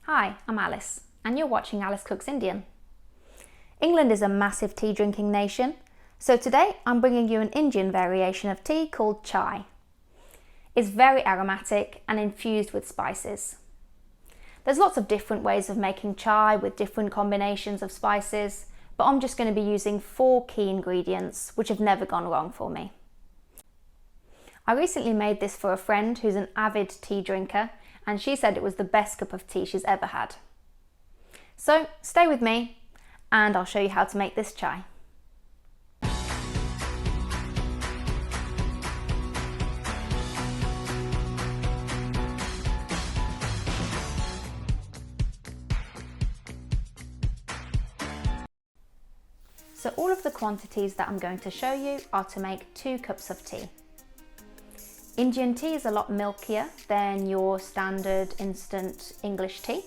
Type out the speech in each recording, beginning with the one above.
Hi, I'm Alice, and you're watching Alice Cooks Indian. England is a massive tea drinking nation, so today I'm bringing you an Indian variation of tea called chai. It's very aromatic and infused with spices. There's lots of different ways of making chai with different combinations of spices, but I'm just going to be using 4 key ingredients which have never gone wrong for me. I recently made this for a friend who's an avid tea drinker, and she said it was the best cup of tea she's ever had. So stay with me and I'll show you how to make this chai. So all of the quantities that I'm going to show you are to make 2 cups of tea. Indian tea is a lot milkier than your standard instant English tea.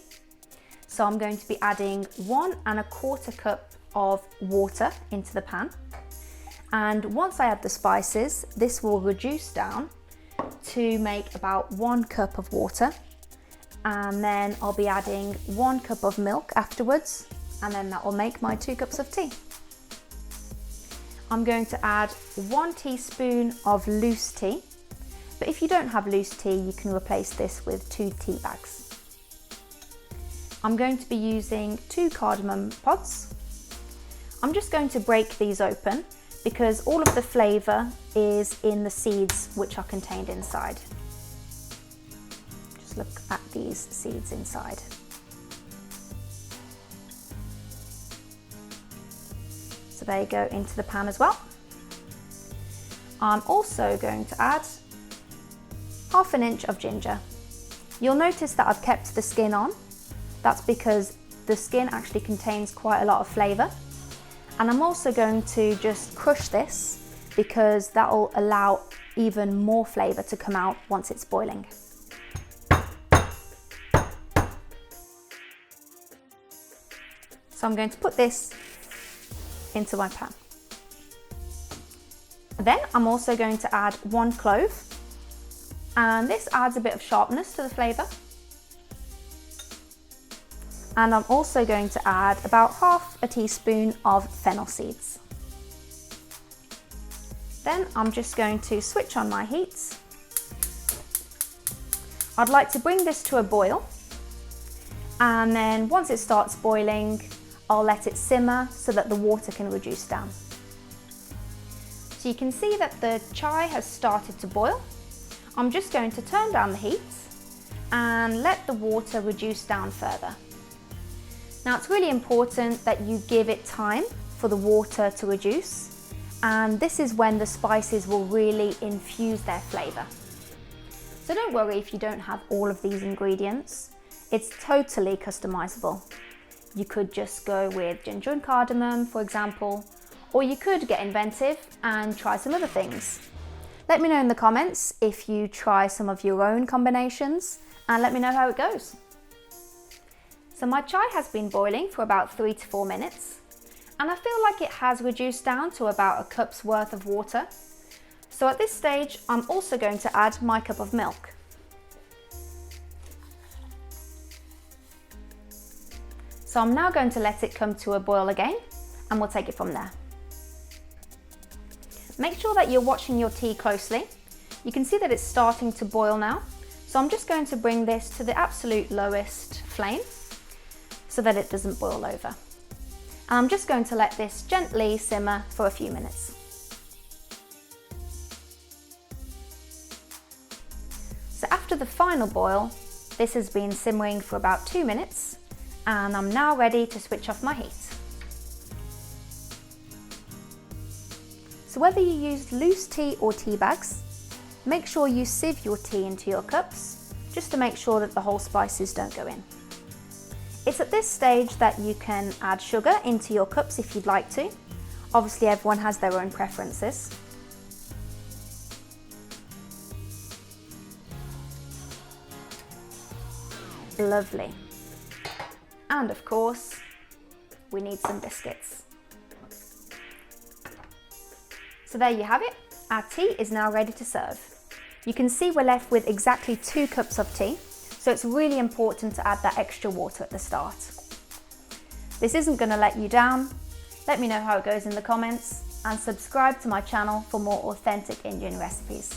So I'm going to be adding 1 1/4 cup of water into the pan. And once I add the spices, this will reduce down to make about 1 cup of water. And then I'll be adding 1 cup of milk afterwards. And then that will make my 2 cups of tea. I'm going to add 1 teaspoon of loose tea. But if you don't have loose tea, you can replace this with 2 tea bags. I'm going to be using 2 cardamom pods. I'm just going to break these open because all of the flavour is in the seeds which are contained inside. Just look at these seeds inside. So they go into the pan as well. I'm also going to add 1/2 inch of ginger. You'll notice that I've kept the skin on. That's because the skin actually contains quite a lot of flavour. And I'm also going to just crush this because that will allow even more flavour to come out once it's boiling. So I'm going to put this into my pan. Then I'm also going to add 1 clove. And this adds a bit of sharpness to the flavour. And I'm also going to add about 1/2 teaspoon of fennel seeds. Then I'm just going to switch on my heat. I'd like to bring this to a boil. And then once it starts boiling, I'll let it simmer so that the water can reduce down. So you can see that the chai has started to boil. I'm just going to turn down the heat and let the water reduce down further. Now it's really important that you give it time for the water to reduce, and this is when the spices will really infuse their flavour. So don't worry if you don't have all of these ingredients. It's totally customizable. You could just go with ginger and cardamom, for example, or you could get inventive and try some other things. Let me know in the comments if you try some of your own combinations and let me know how it goes. So my chai has been boiling for about 3 to 4 minutes and I feel like it has reduced down to about a cup's worth of water. So at this stage, I'm also going to add my cup of milk. So I'm now going to let it come to a boil again and we'll take it from there. Make sure that you're watching your tea closely. You can see that it's starting to boil now. So I'm just going to bring this to the absolute lowest flame so that it doesn't boil over. And I'm just going to let this gently simmer for a few minutes. So after the final boil, this has been simmering for about 2 minutes and I'm now ready to switch off my heat. So whether you used loose tea or tea bags, make sure you sieve your tea into your cups just to make sure that the whole spices don't go in. It's at this stage that you can add sugar into your cups if you'd like to. Obviously everyone has their own preferences. Lovely. And of course, we need some biscuits. So there you have it, our tea is now ready to serve. You can see we're left with exactly 2 cups of tea, So it's really important to add that extra water at the start. This isn't going to let you down. Let me know how it goes in the comments and subscribe to my channel for more authentic Indian recipes.